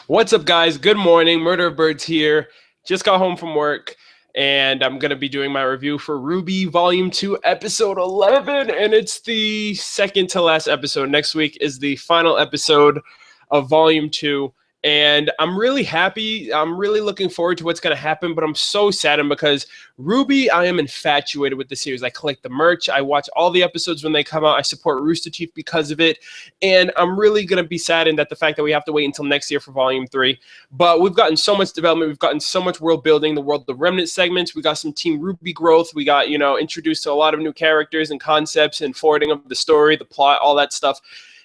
What's up, guys? Good morning. Murder of Birds here. Just got home from work, and I'm going to be doing my review for RWBY Volume 2, Episode 11, and it's the second to last episode. Next week is the final episode of Volume 2, and I'm really happy. I'm really looking forward to what's going to happen, but I'm so saddened because RWBY, I am infatuated with the series. I collect the merch. I watch all the episodes when they come out. I support Rooster Teeth because of it, and I'm really going to be saddened at the fact that we have to wait until next year for Volume 3. But we've gotten so much development. We've gotten so much world building, the World of Remnant segments. We got some Team RWBY growth. We got, introduced to a lot of new characters and concepts and forwarding of the story, the plot, all that stuff.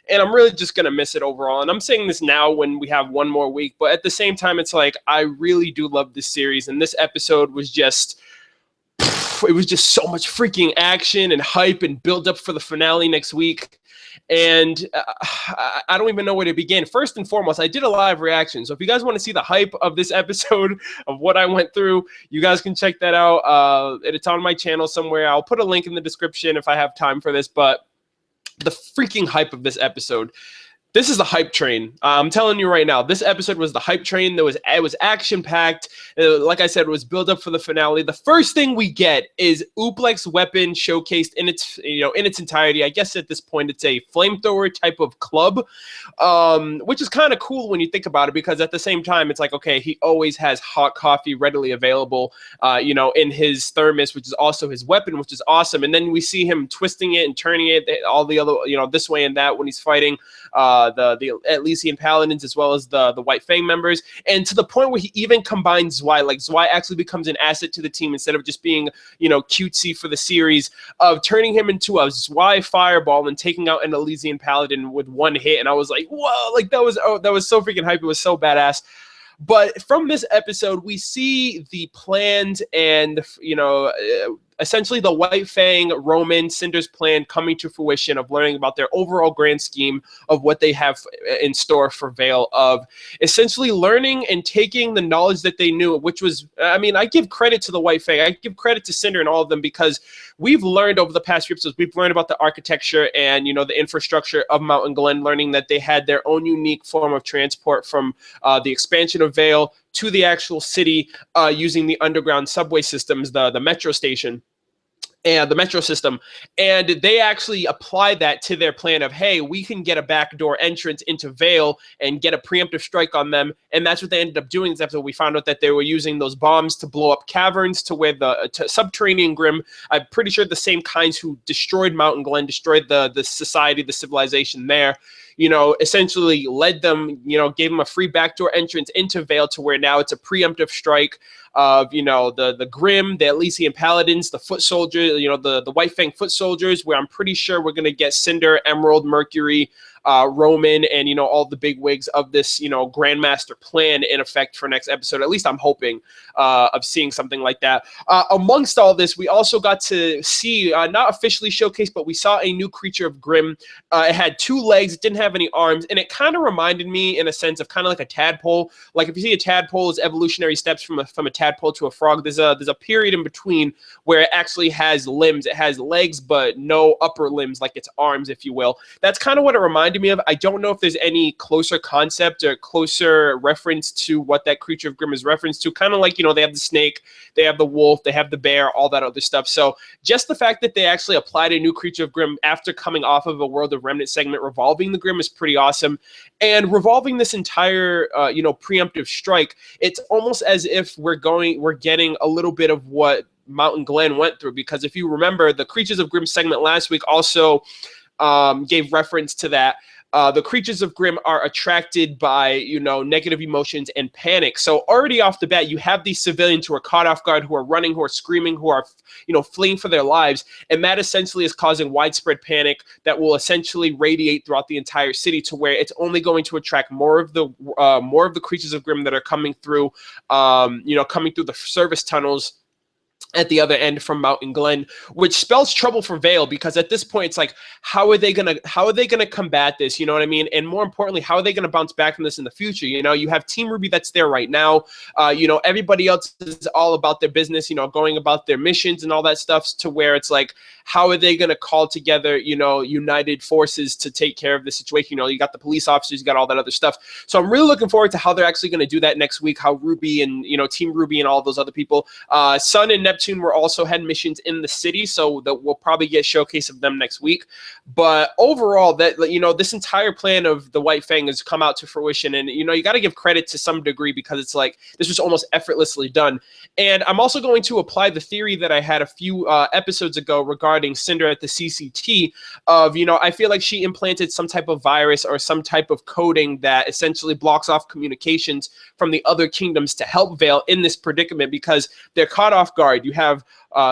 And I'm really just going to miss it overall. And I'm saying this now when we have one more week. But at the same time, it's like I really do love this series. And this episode was just... it was just so much freaking action and hype and build up for the finale next week. And I don't even know where to begin. First and foremost, I did a live reaction. So if you guys want to see the hype of this episode of what I went through, you guys can check that out. It's on my channel somewhere. I'll put a link in the description if I have time for this. But the freaking hype of this episode. This is the hype train. I'm telling you right now, this episode was the hype train. It was action-packed. Like I said, it was build up for the finale. The first thing we get is Ooblek's weapon showcased in its entirety. I guess at this point it's a flamethrower type of club, which is kind of cool when you think about it, because at the same time it's like, okay, he always has hot coffee readily available, in his thermos, which is also his weapon, which is awesome. And then we see him twisting it and turning it all the other, this way and that when he's fighting the Elysian Paladins as well as the White Fang members, and to the point where he even combines Zwei. Like Zwei actually becomes an asset to the team instead of just being cutesy for the series, of turning him into a Zwei fireball and taking out an Elysian Paladin with one hit. And I was like, whoa, like that was so freaking hype. It was so badass. But from this episode, we see the plans and, essentially the White Fang, Roman, Cinder's plan coming to fruition, of learning about their overall grand scheme of what they have in store for Vale, of essentially learning and taking the knowledge that they knew, which was, I give credit to the White Fang. I give credit to Cinder and all of them, because we've learned over the past few episodes, we've learned about the architecture and, the infrastructure of Mountain Glen, learning that they had their own unique form of transport from the expansion of Vale to the actual city, using the underground subway systems, the metro station and the metro system. And they actually apply that to their plan of, hey, we can get a backdoor entrance into Vale and get a preemptive strike on them. And that's what they ended up doing this episode. We found out that they were using those bombs to blow up caverns to where the subterranean Grimm, I'm pretty sure the same kinds who destroyed Mountain Glen, destroyed the society, the civilization there, essentially led them, gave them a free backdoor entrance into Vale, to where now it's a preemptive strike of, the Grimm, the Elysian Paladins, the foot soldiers, the White Fang foot soldiers, where I'm pretty sure we're going to get Cinder, Emerald, Mercury, Roman, and, all the big wigs of this, Grandmaster plan in effect for next episode. At least I'm hoping of seeing something like that. Amongst all this, we also got to see, not officially showcased, but we saw a new creature of Grimm. It had 2 legs, it didn't have any arms, and it kind of reminded me in a sense of kind of like a tadpole. Like if you see a tadpole's evolutionary steps from a tadpole to a frog, there's a period in between where it actually has limbs. It has legs, but no upper limbs, like its arms, if you will. That's kind of what it reminded me of. I don't know if there's any closer concept or closer reference to what that creature of Grimm is referenced to. Kind of like, they have the snake, they have the wolf, they have the bear, all that other stuff. So just the fact that they actually applied a new creature of Grimm after coming off of a World of Remnant segment revolving the Grimm is pretty awesome. And revolving this entire, preemptive strike, it's almost as if we're getting a little bit of what Mountain Glen went through, because if you remember, the Creatures of Grimm segment last week also gave reference to that. The creatures of Grimm are attracted by, negative emotions and panic. So already off the bat, you have these civilians who are caught off guard, who are running, who are screaming, who are, fleeing for their lives. And that essentially is causing widespread panic that will essentially radiate throughout the entire city, to where it's only going to attract more of the creatures of Grimm that are coming through, coming through the service tunnels at the other end from Mountain Glen, which spells trouble for Vale, because at this point it's like, how are they gonna combat this? You know what I mean? And more importantly, how are they gonna bounce back from this in the future? You know, you have Team RWBY that's there right now. You know, everybody else is all about their business, you know, going about their missions and all that stuff, to where it's like, how are they gonna call together, you know, united forces to take care of the situation? You know, you got the police officers, you got all that other stuff. So I'm really looking forward to how they're actually gonna do that next week, how RWBY and, you know, Team RWBY and all those other people, Sun and Neptune were also had missions in the city, so that we'll probably get a showcase of them next week. But overall, that, you know, this entire plan of the White Fang has come out to fruition, and you know, you got to give credit to some degree, because it's like this was almost effortlessly done. And I'm also going to apply the theory that I had a few episodes ago regarding Cinder at the CCT, of, you know, I feel like she implanted some type of virus or some type of coding that essentially blocks off communications from the other kingdoms to help Vale in this predicament, because they're caught off guard. You have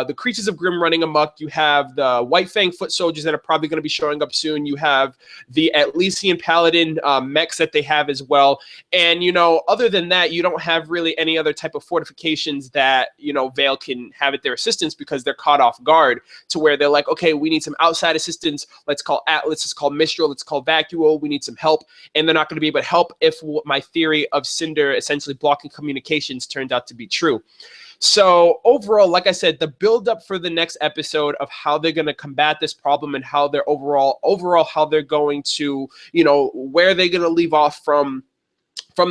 the Creatures of Grimm running amok. You have the White Fang foot soldiers that are probably going to be showing up soon. You have the Atlesian Paladin mechs that they have as well. And, you know, other than that, you don't have really any other type of fortifications that, you know, Vale can have at their assistance, because they're caught off guard, to where they're like, okay, we need some outside assistance. Let's call Atlas, let's call Mistral, let's call Vacuole. We need some help. And they're not going to be able to help if my theory of Cinder essentially blocking communications turns out to be true. So overall, like I said, the build-up for the next episode of how they're going to combat this problem, and how they're overall how they're going to, you know, where they're going to leave off from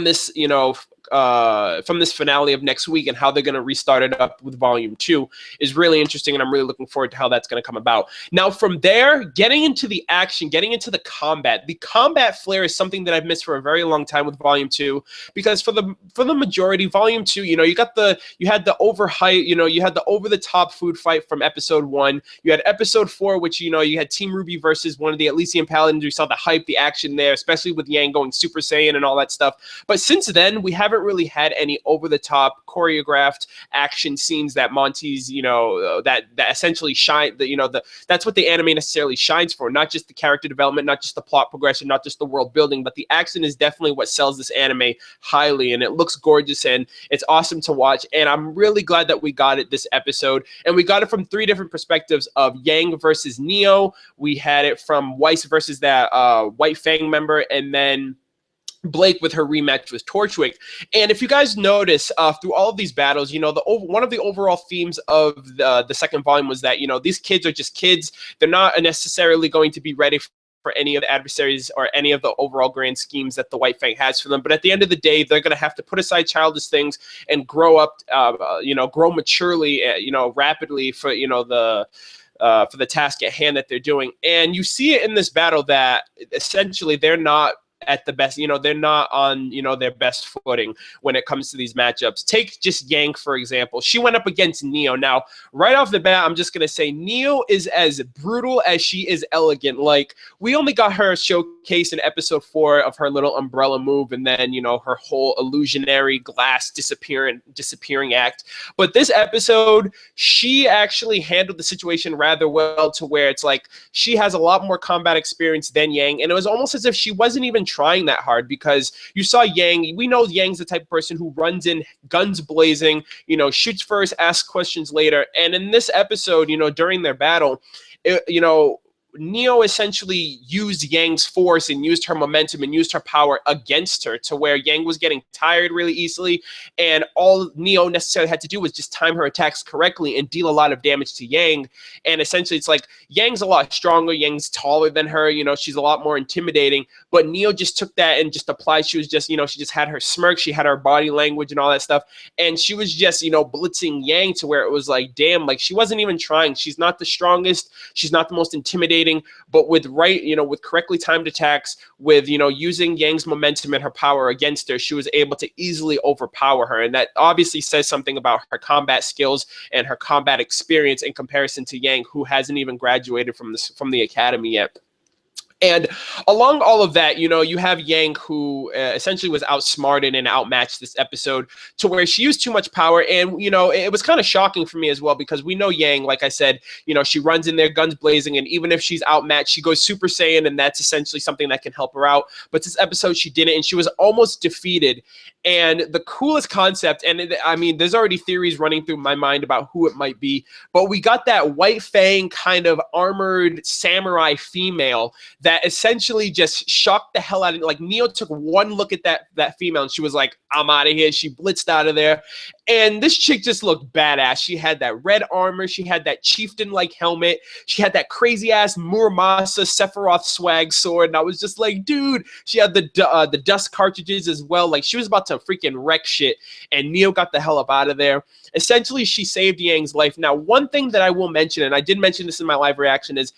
this, you know, from this finale of next week, and how they're going to restart it up with Volume 2 is really interesting, and I'm really looking forward to how that's going to come about. Now, from there, getting into the action, getting into the combat flair is something that I've missed for a very long time with Volume 2, because for the majority, Volume 2, you know, you had the overhype, you know, you had the over-the-top food fight from Episode 1. You had Episode 4, which, you know, you had Team RWBY versus one of the Atlesian Paladins. We saw the hype, the action there, especially with Yang going Super Saiyan and all that stuff. But since then, we haven't really had any over-the-top choreographed action scenes that Monty's, you know, that essentially shine, you know, that's what the anime necessarily shines for. Not just the character development, not just the plot progression, not just the world building, but the action is definitely what sells this anime highly, and it looks gorgeous and it's awesome to watch. And I'm really glad that we got it this episode, and we got it from 3 different perspectives of Yang versus Neo. We had it from Weiss versus that White Fang member, and then Blake with her rematch with Torchwick. And if you guys notice, through all of these battles, you know, one of the overall themes of the second volume was that, you know, these kids are just kids. They're not necessarily going to be ready for any of the adversaries or any of the overall grand schemes that the White Fang has for them. But at the end of the day, they're going to have to put aside childish things and grow up, you know, grow maturely, you know, rapidly for, you know, for the task at hand that they're doing. And you see it in this battle that essentially they're not at the best, you know, they're not on, you know, their best footing when it comes to these matchups. Take just Yang, for example. She went up against Neo. Now, right off the bat, I'm just going to say Neo is as brutal as she is elegant. Like, we only got her showcase in Episode 4 of her little umbrella move, and then, you know, her whole illusionary glass disappearing act. But this episode, she actually handled the situation rather well, to where it's like she has a lot more combat experience than Yang, and it was almost as if she wasn't even trying that hard, because you saw Yang. We know Yang's the type of person who runs in guns blazing, you know, shoots first, asks questions later. And in this episode, you know, during their battle, you know, Neo essentially used Yang's force and used her momentum and used her power against her, to where Yang was getting tired really easily, and all Neo necessarily had to do was just time her attacks correctly and deal a lot of damage to Yang. And essentially it's like Yang's a lot stronger, Yang's taller than her, you know, she's a lot more intimidating, but Neo just took that and just applied. She was just, you know, she just had her smirk, she had her body language and all that stuff, and she was just, you know, blitzing Yang, to where it was like, damn, like she wasn't even trying. She's not the strongest, she's not the most intimidating, but with with correctly timed attacks, with, you know, using Yang's momentum and her power against her, she was able to easily overpower her. And that obviously says something about her combat skills and her combat experience in comparison to Yang, who hasn't even graduated from the academy yet. And along all of that, you know, you have Yang, who essentially was outsmarted and outmatched this episode to where she used too much power. And, you know, it was kind of shocking for me as well, because we know Yang, like I said, you know, she runs in there guns blazing. And even if she's outmatched, she goes Super Saiyan. And that's essentially something that can help her out. But this episode, she didn't. And she was almost defeated. And the coolest concept, and I mean, there's already theories running through my mind about who it might be, but we got that White Fang kind of armored samurai female that essentially just shocked the hell out of it. Like, Neo took one look at that female and she was like, I'm out of here. She blitzed out of there. And this chick just looked badass. She had that red armor. She had that chieftain-like helmet. She had that crazy-ass Muramasa Sephiroth swag sword. And I was just like, dude, she had the dust cartridges as well. Like, she was about to freaking wreck shit. And Neo got the hell up out of there. Essentially, she saved Yang's life. Now, one thing that I will mention, and I did mention this in my live reaction, is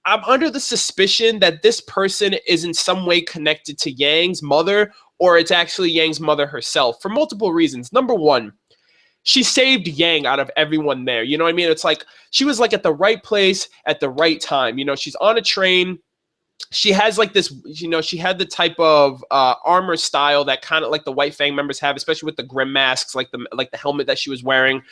I'm under the suspicion that this person is in some way connected to Yang's mother, or it's actually Yang's mother herself, for multiple reasons. Number one, she saved Yang out of everyone there. You know what I mean? It's like she was like at the right place at the right time. You know, she's on a train. She has like this, you know, she had the type of armor style that kind of like the White Fang members have, especially with the grim masks, like the helmet that she was wearing.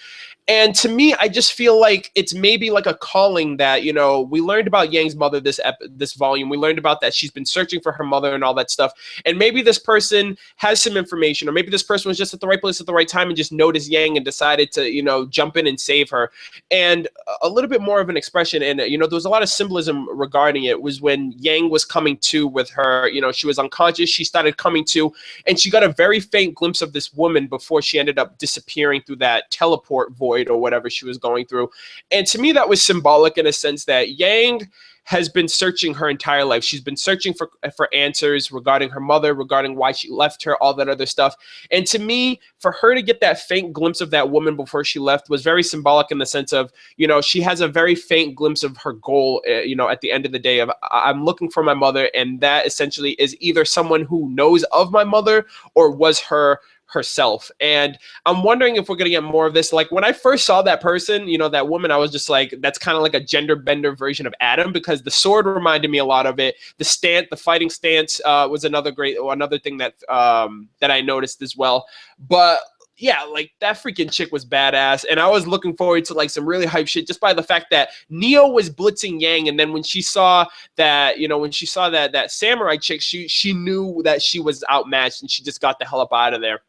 And to me, I just feel like it's maybe like a calling that, you know, we learned about Yang's mother this volume. We learned about that she's been searching for her mother and all that stuff. And maybe this person has some information, or maybe this person was just at the right place at the right time and just noticed Yang and decided to, you know, jump in and save her. And a little bit more of an expression, and, you know, there was a lot of symbolism regarding it, was when Yang was coming to with her, you know, she was unconscious, she started coming to, and she got a very faint glimpse of this woman before she ended up disappearing through that teleport void or whatever she was going through. And to me, that was symbolic in a sense that Yang has been searching her entire life. She's been searching for answers regarding her mother, regarding why she left her, all that other stuff. And to me, for her to get that faint glimpse of that woman before she left was very symbolic in the sense of, you know, she has a very faint glimpse of her goal, you know, at the end of the day of, I'm looking for my mother. And that essentially is either someone who knows of my mother or was her herself. And I'm wondering if we're going to get more of this. Like, when I first saw that person, you know, that woman, I was just like, that's kind of like a gender bender version of Adam, because the sword reminded me a lot of it. The fighting stance was another thing that that I noticed as well. But yeah, like, that freaking chick was badass, and I was looking forward to like some really hype shit just by the fact that Neo was blitzing Yang, and then when she saw that, you know, when she saw that samurai chick, she knew that she was outmatched, and she just got the hell up out of there.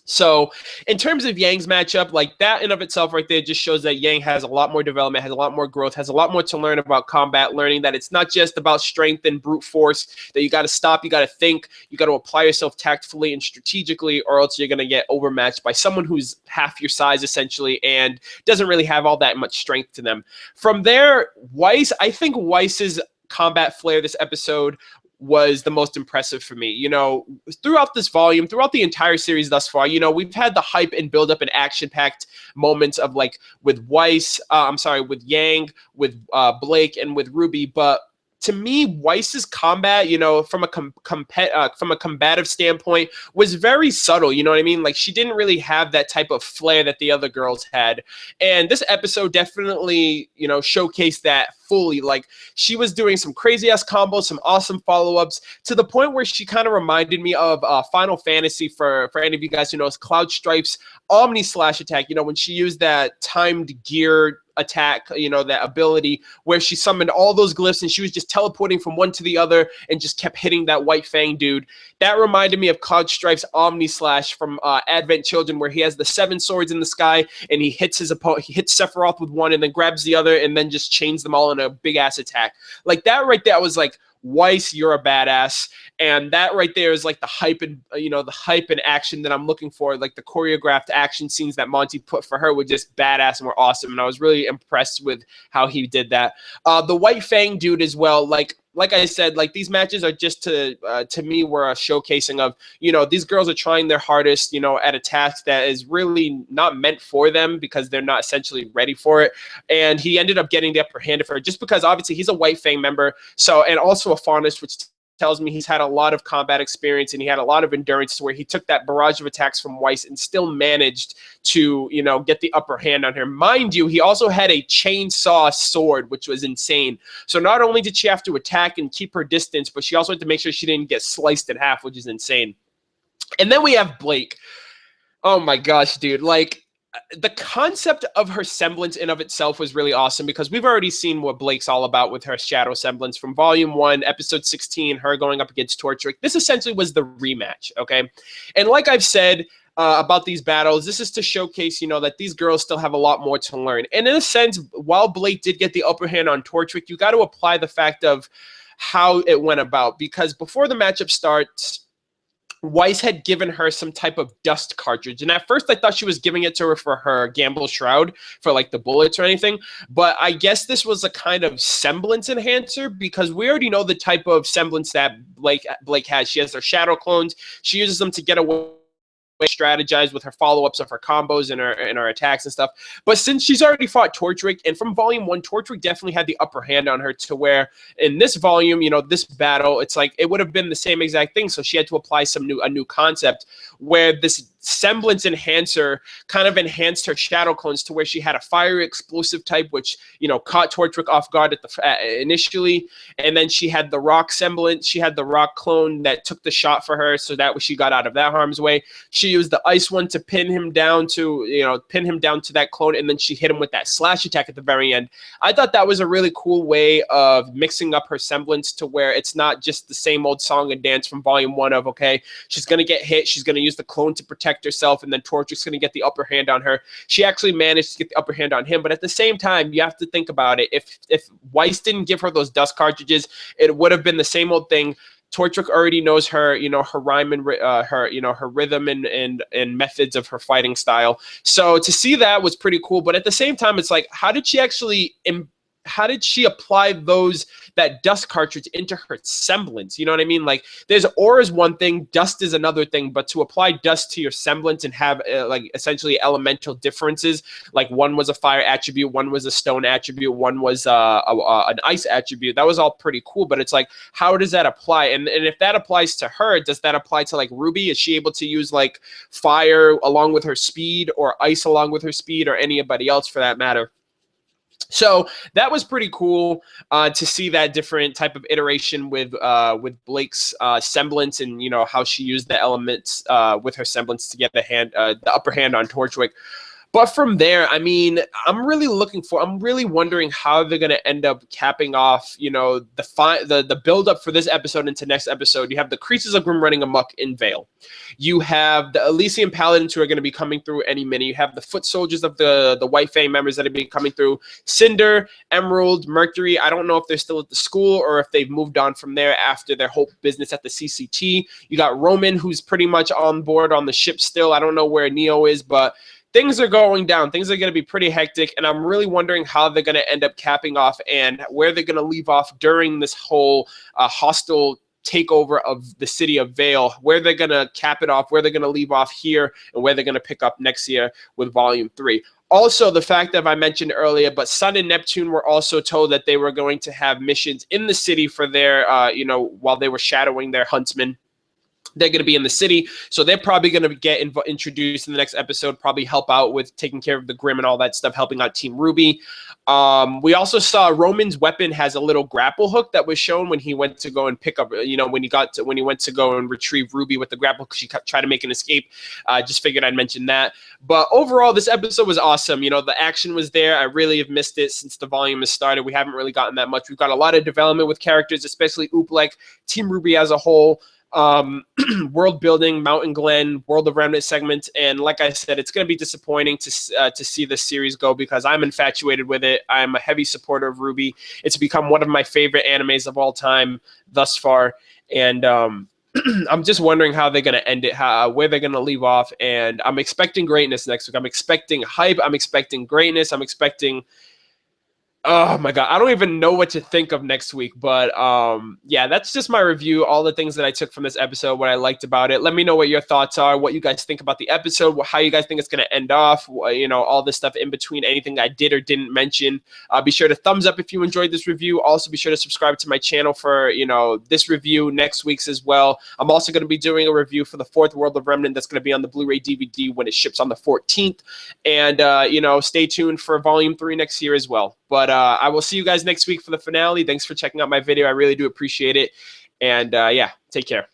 So in terms of Yang's matchup, like, that in of itself right there just shows that Yang has a lot more development, has a lot more growth, has a lot more to learn about combat, learning that it's not just about strength and brute force, that you got to stop, you got to think, you got to apply yourself tactfully and strategically, or else you're going to get overmatched by someone who's half your size essentially and doesn't really have all that much strength to them. From there, Weiss, I think Weiss's combat flair this episode was the most impressive for me. You know, throughout this volume, throughout the entire series thus far, you know, we've had the hype and build up and action-packed moments of, like, with with Yang, with Blake, and with Ruby, but to me, Weiss's combat, you know, from a combative standpoint, was very subtle. You know what I mean? Like, she didn't really have that type of flair that the other girls had. And this episode definitely, you know, showcased that fully. Like, she was doing some crazy ass combos, some awesome follow-ups, to the point where she kind of reminded me of Final Fantasy, for any of you guys who knows, Cloud Stripe's Omni Slash attack. You know, when she used that timed gear attack, you know, that ability where she summoned all those glyphs and she was just teleporting from one to the other and just kept hitting that White Fang dude. That reminded me of Cloud Stripe's Omni Slash from Advent Children, where he has the 7 swords in the sky and he hits his opponent, he hits Sephiroth with one and then grabs the other and then just chains them all in a big ass attack. Like, that right there, I was like, Weiss, you're a badass. And that right there is like the hype and, you know, the hype and action that I'm looking for. Like, the choreographed action scenes that Monty put for her were just badass and were awesome. And I was really impressed with how he did that. The White Fang dude as well, like I said, like, these matches are just to me were a showcasing of, you know, these girls are trying their hardest, you know, at a task that is really not meant for them because they're not essentially ready for it. And he ended up getting the upper hand of her just because obviously he's a White Fang member. So, and also a Faunus, which tells me he's had a lot of combat experience and he had a lot of endurance to where he took that barrage of attacks from Weiss and still managed to, you know, get the upper hand on her. Mind you, he also had a chainsaw sword, which was insane. So not only did she have to attack and keep her distance, but she also had to make sure she didn't get sliced in half, which is insane. And then we have Blake. Oh my gosh, dude. Like, the concept of her semblance in of itself was really awesome because we've already seen what Blake's all about with her shadow semblance from Volume 1, Episode 16, her going up against Torchwick. This essentially was the rematch, okay? And like I've said about these battles, this is to showcase, you know, that these girls still have a lot more to learn. And in a sense, while Blake did get the upper hand on Torchwick, you got to apply the fact of how it went about, because before the matchup starts, Weiss had given her some type of dust cartridge. And at first I thought she was giving it to her for her gamble shroud for like the bullets or anything. But I guess this was a kind of semblance enhancer because we already know the type of semblance that Blake has. She has her shadow clones. She uses them to get away, strategize with her follow-ups of her combos and her attacks and stuff. But since she's already fought Torchwick, and from Volume 1, Torchwick definitely had the upper hand on her to where in this volume, you know, this battle, it's like it would have been the same exact thing. So she had to apply a new concept where this semblance enhancer kind of enhanced her shadow clones to where she had a fiery explosive type, which, you know, caught Torchwick off guard at the initially, and then she had the rock semblance. She had the rock clone that took the shot for her, so that she got out of that harm's way. She used the ice one to pin him down to, you know, pin him down to that clone, and then she hit him with that slash attack at the very end. I thought that was a really cool way of mixing up her semblance to where it's not just the same old song and dance from Volume 1 of, okay, she's going to get hit, she's going to use the clone to protect herself, and then Torchwick's going to get the upper hand on her. She actually managed to get the upper hand on him, but at the same time, you have to think about it. If Weiss didn't give her those dust cartridges, it would have been the same old thing. Torchwick already knows her, you know, her rhyme and her, you know, her rhythm and methods of her fighting style. So to see that was pretty cool. But at the same time, it's like, how did she apply that dust cartridge into her semblance? You know what I mean? Like, there's aura is one thing, dust is another thing, but to apply dust to your semblance and have like essentially elemental differences, like one was a fire attribute, one was a stone attribute, one was an ice attribute, that was all pretty cool. But it's like, how does that apply? And if that applies to her, does that apply to like Ruby? Is she able to use like fire along with her speed, or ice along with her speed, or anybody else for that matter? So that was pretty cool to see that different type of iteration with Blake's semblance, and, you know, how she used the elements with her semblance to get the upper hand on Torchwick. But from there, I mean, I'm really wondering how they're going to end up capping off, you know, the build up for this episode into next episode. You have the Creases of Grim running amok in Vale. You have the Elysian Paladins who are going to be coming through any minute. You have the foot soldiers of the White Fang members that have been coming through. Cinder, Emerald, Mercury. I don't know if they're still at the school or if they've moved on from there after their whole business at the CCT. You got Roman, who's pretty much on board on the ship still. I don't know where Neo is, but things are going down. Things are going to be pretty hectic, and I'm really wondering how they're going to end up capping off and where they're going to leave off during this whole hostile takeover of the city of Vale, where they're going to cap it off, where they're going to leave off here, and where they're going to pick up next year with Volume 3. Also, the fact that I mentioned earlier, but Sun and Neptune were also told that they were going to have missions in the city for their, you know, while they were shadowing their huntsmen. They're going to be in the city, so they're probably going to get introduced in the next episode, probably help out with taking care of the Grim and all that stuff, helping out Team RWBY. We also saw Roman's weapon has a little grapple hook that was shown when he went to go and pick up, you know, when he went to go and retrieve RWBY with the grapple because she tried to make an escape. Just figured I'd mention that. But overall, this episode was awesome. You know, the action was there. I really have missed it since the volume has started. We haven't really gotten that much. We've got a lot of development with characters, especially Uplek, Team RWBY as a whole. World building, Mountain Glen, World of Remnant segment, and like I said, it's going to be disappointing to see this series go because I'm infatuated with it. I'm a heavy supporter of RWBY. It's become one of my favorite animes of all time thus far, and I'm just wondering how they're going to end it, where they're going to leave off, and I'm expecting greatness next week. I'm expecting hype. I'm expecting greatness. I'm expecting Oh my god, I don't even know what to think of next week, but yeah, that's just my review, all the things that I took from this episode, what I liked about it. Let me know what your thoughts are, what you guys think about the episode, how you guys think it's going to end off, you know, all this stuff in between, anything I did or didn't mention. Be sure to thumbs up if you enjoyed this review. Also be sure to subscribe to my channel for, you know, this review, next week's as well. I'm also going to be doing a review for the Fourth World of Remnant that's going to be on the Blu-ray DVD when it ships on the 14th. And you know, stay tuned for Volume 3 next year as well. But I will see you guys next week for the finale. Thanks for checking out my video. I really do appreciate it. And yeah, take care.